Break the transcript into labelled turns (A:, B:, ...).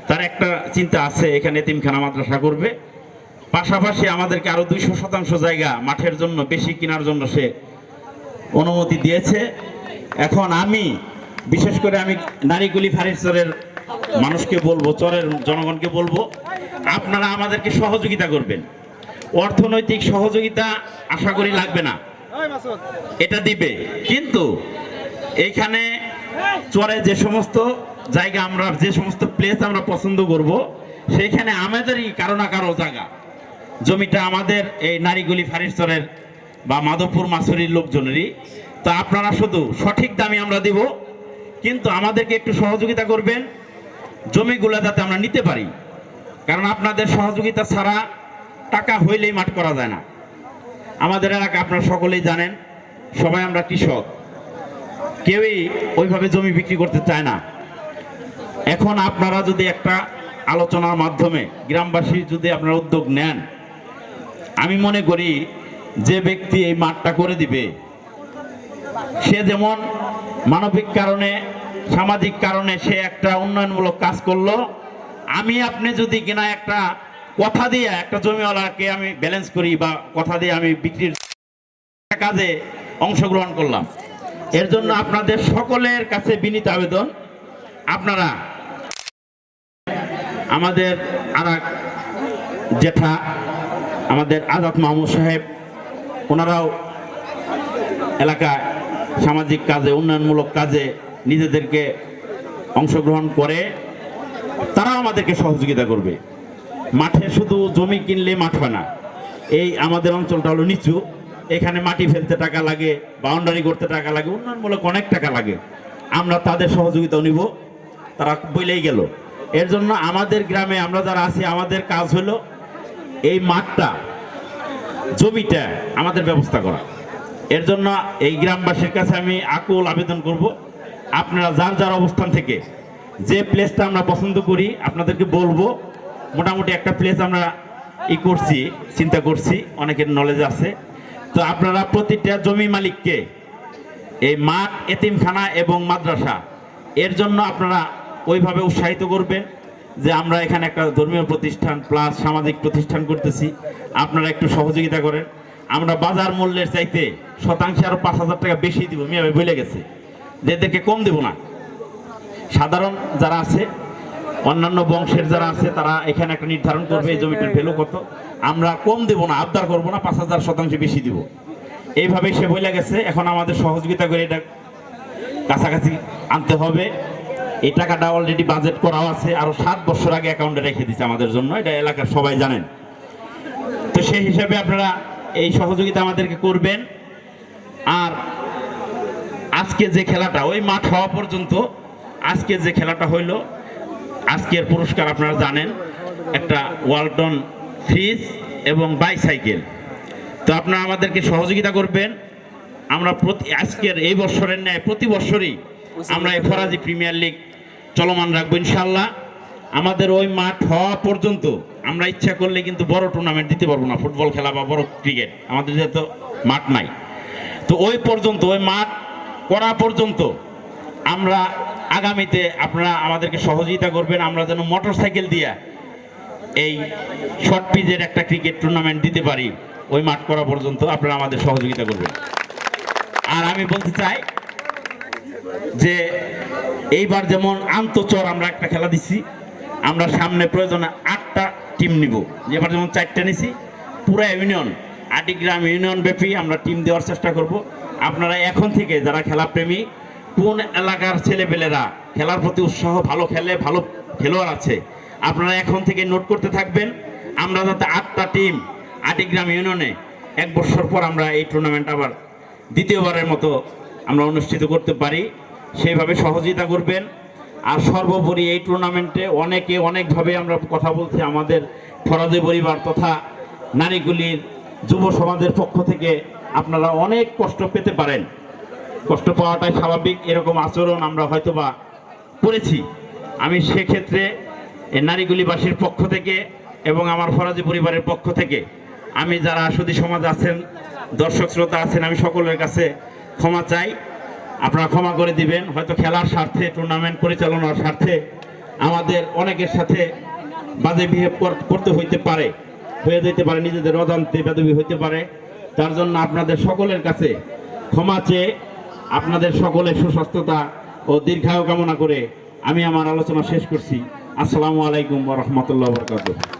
A: তার একটা চিন্তা আছে এখানে এতিমখানা মাদ্রাসা করবে, পাশাপাশি আমাদেরকে আরো 200% জায়গা মাঠের জন্য বেশি কেনার জন্য সে অনুমতি দিয়েছে। এখন আমি বিশেষ করে আমি নারীগুলি ফার্নিচারের মানুষকে বলবো, চরের জনগণকে বলবো, আপনারা আমাদেরকে সহযোগিতা করবেন। অর্থনৈতিক সহযোগিতা আশা করি লাগবে না, এটা দিবে, কিন্তু এইখানে চরে যে সমস্ত জায়গা আমরা, যে সমস্ত প্লেস আমরা পছন্দ করব, সেইখানে আমাদেরই কারো না কারো জায়গা, জমিটা আমাদের এই নারীগুলি ফার্নিচারের বা মাধবপুর মাছুরির লোকজনেরই। তো আপনারা শুধু সঠিক দামে আমরা দিব, কিন্তু আমাদেরকে একটু সহযোগিতা করবেন জমিগুলো যাতে আমরা নিতে পারি, কারণ আপনাদের সহযোগিতা ছাড়া টাকা হইলেই মাঠ করা যায় না। আমাদের এলাকা আপনারা সকলেই জানেন, সবাই আমরা কৃষক, কেউই ওইভাবে জমি বিক্রি করতে চায় না। এখন আপনারা যদি একটা আলোচনার মাধ্যমে গ্রামবাসী যদি আপনারা উদ্যোগ নেন, আমি মনে করি যে ব্যক্তি এই মাঠটা করে দিবে সে যেমন মানবিক কারণে, সামাজিক কারণে সে একটা উন্নয়নমূলক কাজ করলো, আমি আপনি যদি কিনা একটা কথা দিয়ে একটা জমিওয়ালাকে আমি ব্যালেন্স করি বা কথা দিয়ে আমি বিক্রির কাজে অংশগ্রহণ করলাম, এর জন্য আপনাদের সকলের কাছে বিনীত আবেদন, আপনারা আমাদের আরেক জেঠা আমাদের আজাদ মাহমুদ সাহেব, ওনারাও এলাকায় সামাজিক কাজে, উন্নয়নমূলক কাজে নিজেদেরকে অংশগ্রহণ করে, তারাও আমাদেরকে সহযোগিতা করবে। মাঠে শুধু জমি কিনলে মাঠ হয় না, এই আমাদের অঞ্চলটা হলো নিচু, এখানে মাটি ফেলতে টাকা লাগে, বাউন্ডারি করতে টাকা লাগে, উন্নয়নমূলক অনেক টাকা লাগে, আমরা তাদের সহযোগিতাও নিব, তারা বলেই গেল। এর জন্য আমাদের গ্রামে আমরা যারা আছি, আমাদের কাজ হলো এই মাঠটা, জমিটা আমাদের ব্যবস্থা করা। এর জন্য এই গ্রামবাসীর কাছে আমি আকুল আবেদন করব, আপনারা যার যার অবস্থান থেকে যে প্লেসটা আমরা পছন্দ করি আপনাদেরকে বলবো। মোটামুটি একটা প্লেস আমরা করছি, চিন্তা করছি, অনেকের নলেজ আছে। তো আপনারা প্রতিটা জমি মালিককে এই মাঠ, এতিমখানা এবং মাদ্রাসা এর জন্য আপনারা ওইভাবে উৎসাহিত করবেন যে আমরা এখানে একটা ধর্মীয় প্রতিষ্ঠান প্লাস সামাজিক প্রতিষ্ঠান করতেছি, আপনারা একটু সহযোগিতা করেন। আমরা বাজার মূল্যের চাইতে শতাংশে আরো 5,000 টাকা বেশি দিব, মিয়া ভাই বলে গেছে, যে এদেরকে কম দেব না। সাধারণ যারা আছে, অন্যান্য বংশের যারা আছে, তারা এখানে একটা নির্ধারণ করবে এই জমিটার ভ্যালু কত, আমরা কম দেব না, আবদার করবো না, 5,000 শতাংশ বেশি দিব, এইভাবেই সে বলে গেছে। এখন আমাদের সহযোগিতা করে এটা কাছাকাছি আনতে হবে। এই টাকাটা অলরেডি বাজেট করাও আছে, আরো 7 বছর আগে অ্যাকাউন্টে রেখে দিচ্ছে আমাদের জন্য, এটা এলাকার সবাই জানেন। তো সেই হিসাবে আপনারা এই সহযোগিতা আমাদেরকে করবেন। আর আজকে যে খেলাটা, ওই মাঠ হওয়া পর্যন্ত আজকে যে খেলাটা হইল, আজকের পুরস্কার আপনারা জানেন, একটা ওয়ালটন ফ্রিজ এবং বাইসাইকেল। তো আপনারা আমাদেরকে সহযোগিতা করবেন। আমরা আজকের এই বছরের ন্যায় প্রতি বছরই আমরা এই ফরাজি প্রিমিয়ার লিগ চলমান রাখবো ইনশাল্লাহ। আমাদের ওই মাঠ হওয়া পর্যন্ত আমরা ইচ্ছা করলে কিন্তু বড় টুর্নামেন্ট দিতে পারবো না, ফুটবল খেলা বা বড় ক্রিকেট, আমাদের যেহেতু মাঠ নাই। তো ওই পর্যন্ত, ওই মাঠ করা পর্যন্ত আমরা আগামীতে আপনারা আমাদেরকে সহযোগিতা করবেন, আমরা যেন মোটর সাইকেল দিয়ে এই শর্ট পিচের একটা ক্রিকেট টুর্নামেন্ট দিতে পারি। ওই মাঠ করা পর্যন্ত আপনারা আমাদের সহযোগিতা করবেন। আর আমি বলতে চাই যে এইবার যেমন আন্তচর আমরা একটা খেলা দিচ্ছি, আমরা সামনে প্রয়োজনে 8টা টিম নিব, এবার যেমন 4টা নিছি, পুরো ইউনিয়ন, 8টি গ্রাম ইউনিয়ন ব্যাপী আমরা টিম দেওয়ার চেষ্টা করব। আপনারা এখন থেকে যারা খেলাপ্রেমী, কোন এলাকার ছেলেপেলেরা খেলার প্রতি উৎসাহ, ভালো খেলে, ভালো খেলোয়াড় আছে, আপনারা এখন থেকে নোট করতে থাকবেন। আমরা যাতে 8টা টিম 8টি গ্রাম ইউনিয়নে 1 বছর পর আমরা এই টুর্নামেন্ট আবার দ্বিতীয়বারের মতো আমরা অনুষ্ঠিত করতে পারি, সেইভাবে সহযোগিতা করবেন। আর সর্বোপরি এই টুর্নামেন্টে অনেকে অনেকভাবে আমরা কথা বলছি, আমাদের ফরাজি পরিবার তথা নারীগুলির যুব সমাজের পক্ষ থেকে আপনারা অনেক কষ্ট পেতে পারেন, কষ্ট পাওয়াটাই স্বাভাবিক, এরকম আচরণ আমরা হয়তোবা করেছি। আমি সেক্ষেত্রে নারীগুলিবাসীর পক্ষ থেকে এবং আমার ফরাজি পরিবারের পক্ষ থেকে আমি যারা সুধী সমাজ আছেন, দর্শক শ্রোতা আছেন, আমি সকলের কাছে ক্ষমা চাই, আপনারা ক্ষমা করে দিবেন। হয়তো খেলার স্বার্থে, টুর্নামেন্ট পরিচালনার স্বার্থে আমাদের অনেকের সাথে বাজে বিহেভ করতে হইতে পারে, হয়ে যেতে পারে, নিজেদের অজান্তে বেদবি হইতে পারে। তার জন্য আপনাদের সকলের কাছে ক্ষমা চেয়ে আপনাদের সকলের সুস্বাস্থ্যতা ও দীর্ঘায়ু কামনা করে আমি আমার আলোচনা শেষ করছি। আসসালামু আলাইকুম ওয়া রাহমাতুল্লাহি ওয়া বারাকাতুহু।